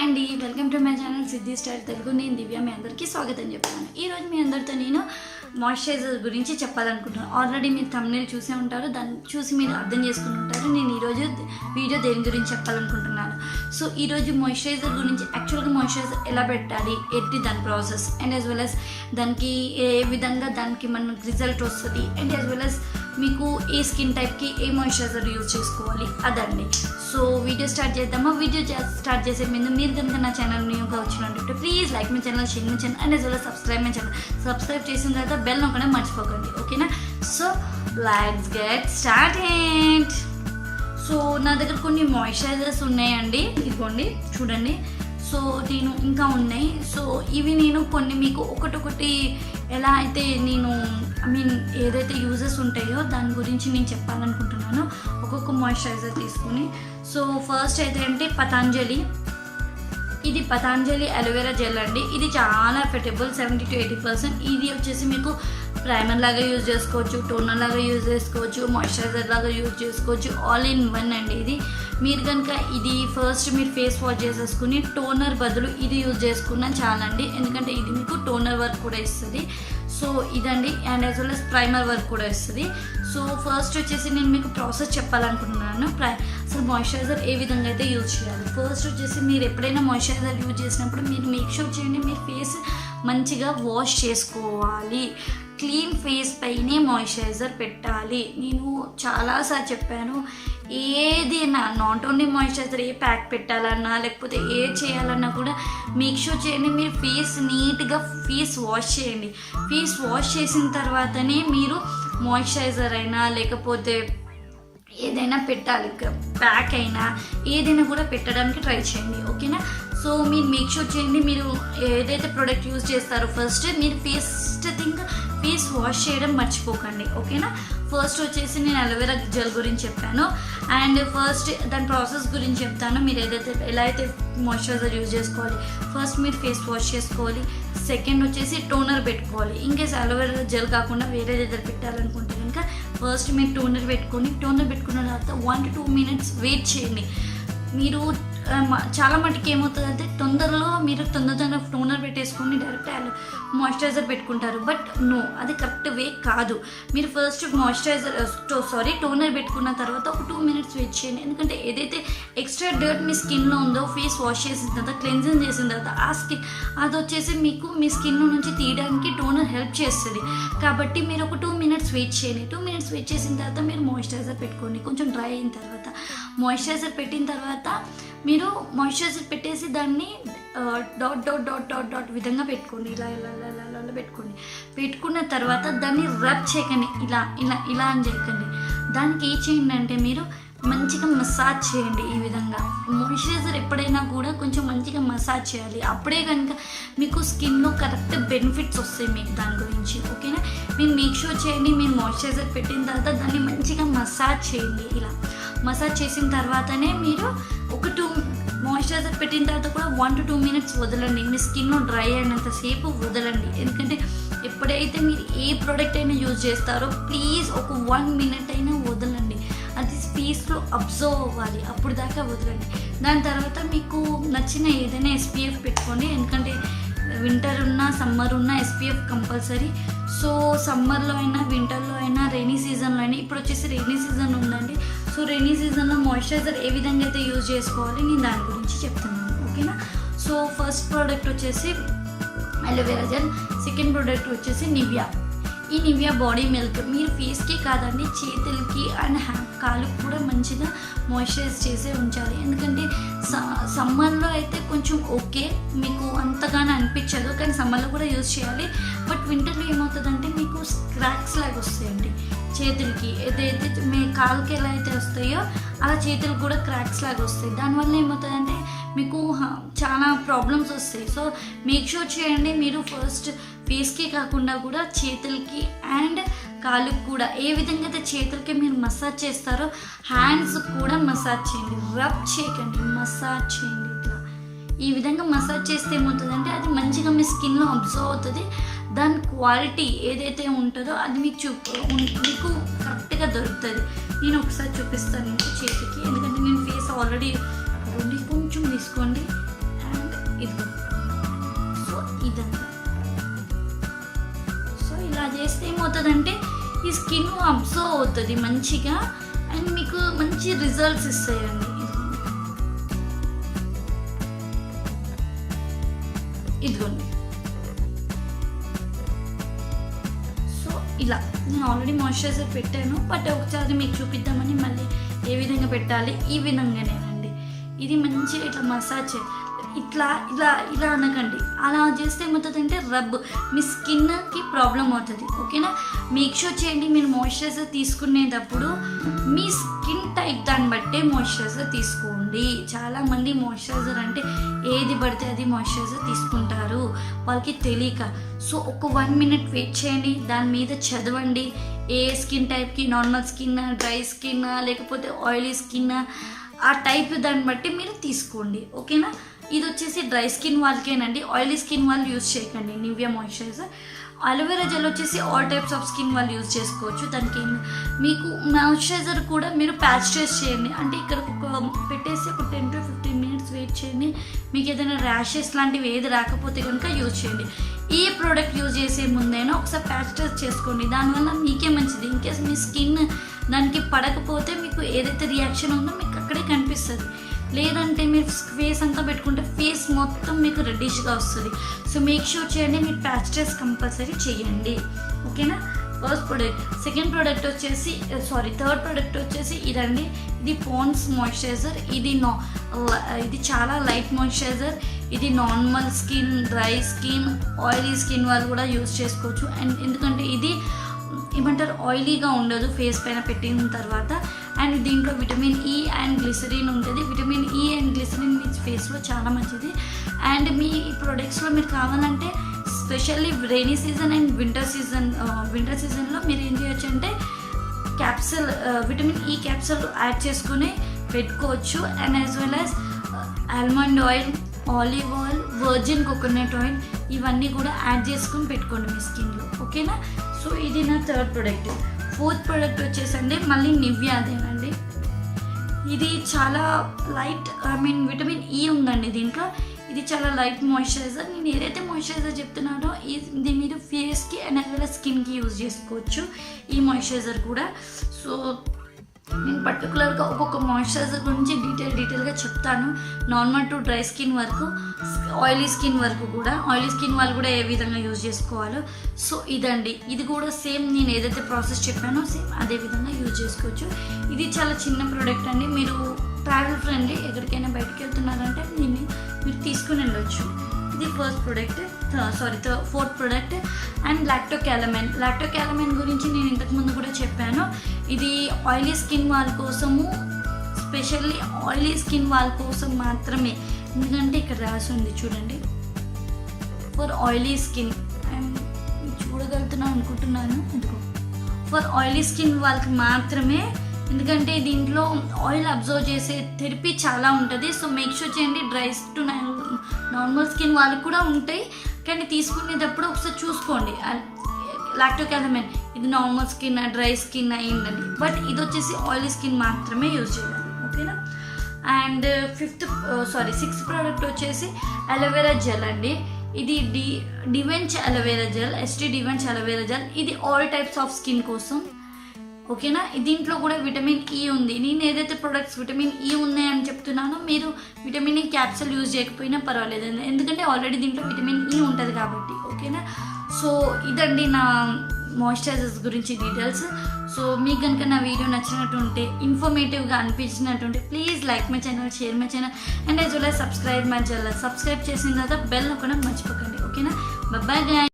అండి, welcome to my channel Siddhi styles Telugu. నేను దివ్య, మీ అందరికీ స్వాగతం చెప్తాను. ఈరోజు మీ అందరితో నేను మాయిశ్చరైజర్ గురించి చెప్పాలనుకుంటున్నాను. ఆల్రెడీ మీరు థంబ్నెయిల్ చూసే ఉంటారు, దాన్ని చూసి మీరు అర్థం చేసుకుని ఉంటారు. నేను ఈరోజు వీడియో దేని గురించి చెప్పాలనుకుంటున్నాను. సో ఈరోజు మాయిశ్చరైజర్ గురించి, యాక్చువల్గా మాయిశ్చరైజర్ ఎలా పెట్టాలి, ఏంటి దాని process, and as well as దానికి ఏ విధంగా దానికి మనకు రిజల్ట్ వస్తుంది, అండ్ యాజ్ వెల్ యాజ్ మీకు ఏ స్కిన్ టైప్కి ఏ మాయిశ్చరైజర్ యూజ్ చేసుకోవాలి అదండి. సో వీడియో స్టార్ట్ చేద్దామా? వీడియో స్టార్ట్ చేసే ముందు మీరు కనుక నా ఛానల్ న్యూగా వచ్చినట్టు please like my channel, share my channel, and as well subscribe my channel. Subscribe చేసిన తర్వాత బెల్ నొక్కడం మర్చిపోకండి, ఓకేనా? So let's get started. So నా దగ్గర కొన్ని మాయిశ్చరైజర్స్ ఉన్నాయండి, ఇదిగోండి చూడండి. సో నేను ఇంకా ఉన్నాయి. సో ఇవి నేను కొన్ని మీకు ఒకటొకటి ఎలా అయితే నేను ఏదైతే యూజెస్ ఉంటాయో దాని గురించి నేను చెప్పాలనుకుంటున్నాను, ఒక్కొక్క మాయిశ్చరైజర్ తీసుకుని. సో ఫస్ట్ అయితే అంటే పతాంజలి. ఇది పతాంజలి అలోవెరా జెల్ అండి. ఇది చాలా ఎఫెక్టబుల్, 70 to 80%. ఇది వచ్చేసి మీకు ప్రైమర్ లాగా యూజ్ చేసుకోవచ్చు, టోనర్ లాగా యూజ్ చేసుకోవచ్చు, మాయిశ్చరైజర్ లాగా యూజ్ చేసుకోవచ్చు, ఆల్ ఇన్ వన్ అండి. ఇది మీరు కనుక ఇది ఫస్ట్ మీరు ఫేస్ వాష్ చేసేసుకుని టోనర్ బదులు ఇది యూజ్ చేసుకున్నా చాలండి, ఎందుకంటే ఇది మీకు టోనర్ వర్క్ కూడా ఇస్తుంది. సో ఇదండి, and as well as primer work కూడా ఇస్తుంది. సో ఫస్ట్ వచ్చేసి నేను మీకు ప్రాసెస్ చెప్పాలనుకుంటున్నాను, అసలు మాయిశ్చరైజర్ ఏ విధంగా అయితే యూజ్ చేయాలి. ఫస్ట్ వచ్చేసి మీరు ఎప్పుడైనా మాయిశ్చరైజర్ యూజ్ చేసినప్పుడు మీరు మేక్ షూర్ చేయండి మీ ఫేస్ మంచిగా వాష్ చేసుకోవాలి. క్లీన్ ఫేస్ పైనే మాయిశ్చరైజర్ పెట్టాలి. నేను చాలాసార్లు చెప్పాను, ఏదైనా not only moisturiser, A pack పెట్టాలన్నా లేకపోతే ఏ చేయాలన్నా కూడా మేక్ షూర్ చేయండి మీరు ఫేస్ నీట్గా ఫేస్ వాష్ చేయండి. ఫేస్ వాష్ చేసిన తర్వాతనే మీరు మాయిశ్చరైజర్ అయినా లేకపోతే ఏదైనా పెట్టాలి, ప్యాక్ అయినా ఏదైనా కూడా పెట్టడానికి ట్రై చేయండి, ఓకేనా? సో మీరు మేక్ షూర్ చేయండి మీరు ఏదైతే ప్రోడక్ట్ యూజ్ చేస్తారో ఫస్ట్ మీరు ఫేస్ వాష్ చేయడం మర్చిపోకండి, ఓకేనా? ఫస్ట్ వచ్చేసి నేను అలోవెరా జెల్ గురించి చెప్పాను, అండ్ ఫస్ట్ దాని ప్రాసెస్ గురించి చెప్తాను. మీరు ఎలా అయితే మాయిశ్చరైజర్ యూజ్ చేసుకోవాలి, ఫస్ట్ మీరు ఫేస్ వాష్ చేసుకోవాలి. సెకండ్ వచ్చేసి టోనర్ పెట్టుకోవాలి. ఇంకేస్ అలోవెరా జెల్ కాకుండా వేరే దగ్గర పెట్టాలనుకుంటే కనుక ఫస్ట్ మీరు టోనర్ పెట్టుకున్న తర్వాత 1 to 2 minutes వెయిట్ చేయండి. మీరు చాలా మటుకు ఏమవుతుందంటే తొందరలో మీరు తొందరగా టోనర్ పెట్టేసుకొని డైరెక్ట్ మాయిశ్చరైజర్ పెట్టుకుంటారు, బట్ నో, అది కరెక్ట్ వే కాదు. మీరు ఫస్ట్ టోనర్ పెట్టుకున్న తర్వాత ఒక 2 minutes వెయిట్ చేయండి, ఎందుకంటే ఏదైతే ఎక్స్ట్రా డర్ట్ మీ స్కిన్లో ఉందో ఫేస్ వాష్ చేసిన తర్వాత క్లెన్జింగ్ చేసిన తర్వాత అది వచ్చేసి మీకు మీ స్కిన్ నుంచి తీయడానికి టోనర్ హెల్ప్ చేస్తుంది. కాబట్టి మీరు ఒక 2 minutes వెయిట్ చేయండి. 2 minutes వెయిట్ చేసిన తర్వాత మీరు మాయిశ్చరైజర్ పెట్టుకోండి. కొంచెం డ్రై అయిన తర్వాత మాయిశ్చరైజర్ పెట్టిన తర్వాత మీరు మాయిశ్చరైజర్ పెట్టేసి దాన్ని డాట్ విధంగా పెట్టుకోండి. ఇలా పెట్టుకున్న తర్వాత దాన్ని రబ్ చేయకండి, ఇలా అని చేయకండి. దానికి ఏం చేయండి అంటే మీరు మంచిగా మసాజ్ చేయండి. ఈ విధంగా మాయిశ్చరైజర్ ఎప్పుడైనా కూడా కొంచెం మంచిగా మసాజ్ చేయాలి, అప్పుడే కనుక మీకు స్కిన్లో కరెక్ట్ బెనిఫిట్స్ వస్తాయి మీకు దాని గురించి, ఓకేనా? మీరు మేక్ షూర్ చేయండి మీరు మాయిశ్చరైజర్ పెట్టిన తర్వాత దాన్ని మంచిగా మసాజ్ చేయండి. ఇలా మసాజ్ చేసిన తర్వాతనే మీరు మాయిశ్చరైజర్ పెట్టిన తర్వాత కూడా 1 to 2 minutes వదలండి. మీ స్కిన్లో డ్రై అయినంతసేపు వదలండి, ఎందుకంటే ఎప్పుడైతే మీరు ఏ ప్రోడక్ట్ అయినా యూజ్ చేస్తారో ప్లీజ్ ఒక 1 minute అయినా వదలండి. అది ఫేస్లో అబ్జర్వ్ అవ్వాలి, అప్పుడు దాకా వదలండి. దాని తర్వాత మీకు నచ్చిన ఏదైనా SPF పెట్టుకోండి, ఎందుకంటే వింటర్ ఉన్నా సమ్మర్ ఉన్నా SPF కంపల్సరీ. సో సమ్మర్లో అయినా వింటర్లో అయినా రైనీ సీజన్లో అయినా, ఇప్పుడు వచ్చేసి రైనీ సీజన్ ఉందండి. సో రైనీ సీజన్లో మాయిశ్చరైజర్ ఏ విధంగా అయితే యూజ్ చేసుకోవాలి నేను దాని గురించి చెప్తున్నాను, ఓకేనా? సో ఫస్ట్ ప్రోడక్ట్ వచ్చేసి అలోవెరా జెల్, సెకండ్ ప్రోడక్ట్ వచ్చేసి నివియా. ఈ నివియా బాడీ మిల్క్ మీరు ఫేస్కి కాదండి చేతులకి అండ్ కాళ్ళకు కూడా మంచిగా మాయిశ్చరైజ్ చేసే ఉంచాలి, ఎందుకంటే సమ్మర్లో అయితే కొంచెం ఓకే మీకు అంతగానే అనిపించదు, కానీ సమ్మర్లో కూడా యూజ్ చేయాలి. బట్ వింటర్లో ఏమవుతుందంటే మీకు స్క్రాక్స్ లాగా వస్తాయండి చేతులకి, ఏదైతే మీ కాళ్ళకి ఎలా అయితే వస్తాయో అలా చేతులకు కూడా క్రాక్స్ లాగా వస్తాయి. దానివల్ల ఏమవుతుందంటే మీకు చాలా ప్రాబ్లమ్స్ వస్తాయి. సో మేక్ షూర్ చేయండి మీరు ఫస్ట్ ఫేస్కి కాకుండా కూడా చేతులకి అండ్ కాళ్ళకు కూడా ఏ విధంగా అయితే చేతులకి మీరు మసాజ్ చేస్తారో హ్యాండ్స్ కూడా మసాజ్ చేయండి, రబ్ చేయకండి, మసాజ్ చేయండి. ఇట్లా ఈ విధంగా మసాజ్ చేస్తే ఏమవుతుందంటే అది మంచిగా మీ స్కిన్లో అబ్జర్వ్ అవుతుంది. దాని క్వాలిటీ ఏదైతే ఉంటుందో అది మీకు కరెక్ట్గా దొరుకుతుంది. నేను ఒకసారి చూపిస్తాను మీకు చేతికి, ఎందుకంటే నేను ఫేస్ ఆల్రెడీ కొంచెం తీసుకోండి అండ్ ఇదిగో. సో ఇదంతా. సో ఇలా చేస్తే ఏమవుతుందంటే ఈ స్కిన్ అబ్జర్వ్ అవుతుంది మంచిగా అండ్ మీకు మంచి రిజల్ట్స్ ఇస్తాయండి. ఇదిగోండి. సో ఇలా నేను ఆల్రెడీ మాయిశ్చరైజర్ పెట్టాను, బట్ ఒకసారి మీకు చూపిద్దామని మళ్ళీ ఏ విధంగా పెట్టాలి ఈ విధంగానేనండి. ఇది మంచిగా ఇట్లా మసాజ్ ఇట్లా ఇలా ఇలా అనకండి. అలా చేస్తే ఏమవుతుందంటే రబ్ మీ స్కిన్కి ప్రాబ్లం అవుతుంది. ఓకేనా, మేక్ షూర్ చేయండి మీరు మాయిశ్చరైజర్ తీసుకునేటప్పుడు మీ స్కిన్ టైప్ దాన్ని బట్టే మాయిశ్చరైజర్ తీసుకోండి. చాలామంది మాయిశ్చరైజర్ అంటే ఏది పడితే అది మాయిశ్చరైజర్ తీసుకుంటారు వాళ్ళకి తెలియక. సో ఒక 1 minute వెయిట్ చేయండి, దాని మీద చదవండి ఏ స్కిన్ టైప్కి, నార్మల్ స్కిన్, డ్రై స్కిన్, లేకపోతే ఆయిలీ స్కిన్, ఆ టైప్ దాన్ని బట్టి మీరు తీసుకోండి. ఓకేనా, ఇది వచ్చేసి డ్రై స్కిన్ వాళ్ళకేనండి, ఆయిలీ స్కిన్ వాళ్ళు యూజ్ చేయకండి. Nivea moisturiser. అలోవెరా జెల్ వచ్చేసి ఆల్ టైప్స్ ఆఫ్ స్కిన్ వాళ్ళు యూజ్ చేసుకోవచ్చు. దానికి మీకు మాయిశ్చరైజర్ కూడా మీరు ప్యాచ్ టెస్ట్ చేయండి. అంటే ఇక్కడ పెట్టేసి ఒక 10 to 15 minutes వెయిట్ చేయండి. మీకు ఏదైనా ర్యాషెస్ లాంటివి ఏది రాకపోతే కనుక యూజ్ చేయండి. ఈ ప్రోడక్ట్ యూజ్ చేసే ముందైనా ఒకసారి ప్యాచ్ టెస్ట్ చేసుకోండి, దానివల్ల మీకే మంచిది. ఇన్కేస్ మీ స్కిన్ దానికి పడకపోతే మీకు ఏదైతే రియాక్షన్ ఉందో మీకు అక్కడే కనిపిస్తుంది. లేదంటే మీరు ఫేస్ అంతా పెట్టుకుంటే ఫేస్ మొత్తం మీకు రెడ్డిష్గా వస్తుంది. సో మేక్ షూర్ చేయండి మీరు ప్యాచ్ టెస్ట్ కంపల్సరీ చేయండి. ఓకేనా, ఫస్ట్ ప్రోడక్ట్. సెకండ్ ప్రోడక్ట్ వచ్చేసి థర్డ్ ప్రోడక్ట్ వచ్చేసి ఇదండి. ఇది పాండ్స్ మాయిశ్చరైజర్. ఇది చాలా లైట్ మాయిశ్చరైజర్. ఇది normal skin, dry skin, oily skin వాళ్ళు కూడా యూజ్ చేసుకోవచ్చు. అండ్ ఎందుకంటే ఇది ఏమంటారు ఆయిలీగా ఉండదు ఫేస్ పైన పెట్టిన తర్వాత. అండ్ దీంట్లో విటమిన్ ఈ అండ్ గ్లిసరిన్ ఉంటుంది. విటమిన్ ఈ అండ్ గ్లిసరిన్ మీ ఫేస్లో చాలా మంచిది. అండ్ మీ ప్రొడక్ట్స్లో మీరు కావాలంటే specially rainy season and winter సీజన్లో మీరు ఏం చేయొచ్చు అంటే capsule, vitamin E capsule add చేసుకుని పెట్టుకోవచ్చు. And as well as almond oil, olive oil, virgin coconut oil ఇవన్నీ కూడా యాడ్ చేసుకుని పెట్టుకోండి మీ స్కిన్లో. ఓకేనా, సో ఇది నా థర్డ్ ప్రోడక్ట్. ఫోర్త్ ప్రోడక్ట్ వచ్చేసండి మళ్ళీ నివ్యా అదేనండి. ఇది చాలా లైట్ విటమిన్ ఈ ఉందండి దీంట్లో. ఇది చాలా లైట్ మాయిశ్చరైజర్. నేను ఏదైతే మాయిశ్చరైజర్ చెప్తున్నానో ఇది మీరు ఫేస్కి అండ్ యాజ్ వెల్ స్కిన్కి యూజ్ చేసుకోవచ్చు ఈ మాయిశ్చరైజర్ కూడా. సో నేను పర్టికులర్గా ఒక్కొక్క మాయిశ్చరైజర్ గురించి డీటెయిల్గా చెప్తాను, నార్మల్ టు డ్రై స్కిన్ వరకు, ఆయిలీ స్కిన్ వరకు కూడా. ఆయిలీ స్కిన్ వాళ్ళు కూడా ఏ విధంగా యూజ్ చేసుకోవాలో. సో ఇదండి, ఇది కూడా సేమ్ నేను ఏదైతే ప్రాసెస్ చెప్పానో సేమ్ అదే విధంగా యూజ్ చేసుకోవచ్చు. ఇది చాలా చిన్న ప్రోడక్ట్ అండి. మీరు ట్రావెల్ ఫ్రెండ్లీ, ఎక్కడికైనా బయటకు వెళ్తున్నారంటే దీన్ని మీరు తీసుకుని వెళ్ళొచ్చు. ఇది first product. Fourth product and Lacto Calamine గురించి నేను ఇంతకుముందు కూడా చెప్పాను. ఇది ఆయిలీ స్కిన్ వాళ్ళ కోసము, స్పెషల్లీ ఆయిలీ స్కిన్ వాళ్ళ కోసం మాత్రమే. ఎందుకంటే ఇక్కడ రాసి ఉంది చూడండి, ఫర్ ఆయిలీ స్కిన్. అండ్ చూడగలుగుతున్నాను అనుకుంటున్నాను. ఎందుకో ఫర్ ఆయిలీ స్కిన్ వాళ్ళకి మాత్రమే, ఎందుకంటే దీంట్లో ఆయిల్ అబ్జర్వ్ చేసే థెరపీ చాలా ఉంటుంది. సో మేక్ షూర్ చేయండి డ్రై టు నార్మల్ స్కిన్ వాళ్ళకి కూడా ఉంటాయి, కానీ తీసుకునేటప్పుడు ఒకసారి చూసుకోండి. లాక్టోకాలమైన్ ఇది నార్మల్ స్కిన్, డ్రై స్కిన్ అయిందండి, బట్ ఇది వచ్చేసి ఆయిలీ స్కిన్ మాత్రమే యూజ్ చేయాలి. ఓకేనా, అండ్ సిక్స్త్ ప్రోడక్ట్ వచ్చేసి అలోవెరా జెల్ అండి. ఇది డివెంచ్ అలోవెరా జెల్, డివెంచ్ అలోవెరా జెల్. ఇది ఆల్ టైప్స్ ఆఫ్ స్కిన్ కోసం. ఓకేనా, దీంట్లో కూడా విటమిన్ ఈ ఉంది. నేను ఏదైతే ప్రొడక్ట్స్ విటమిన్ ఈ ఉన్నాయని చెప్తున్నానో మీరు విటమిన్ ఈ క్యాప్సూల్ యూజ్ చేయకపోయినా పర్వాలేదు, ఎందుకంటే ఆల్రెడీ దీంట్లో విటమిన్ ఈ ఉంటుంది కాబట్టి. ఓకేనా, సో ఇదండి నా మాయిశ్చరైజర్స్ గురించి డీటెయిల్స్. సో మీకు కనుక నా వీడియో నచ్చినట్టుంటే, ఇన్ఫర్మేటివ్గా అనిపించినట్టుంటే please like my channel, share my channel and as well as subscribe my channel. Subscribe చేసిన తర్వాత బెల్ నొక్కడం మర్చిపోకండి. ఓకేనా, బాయ్ గాయ్స్.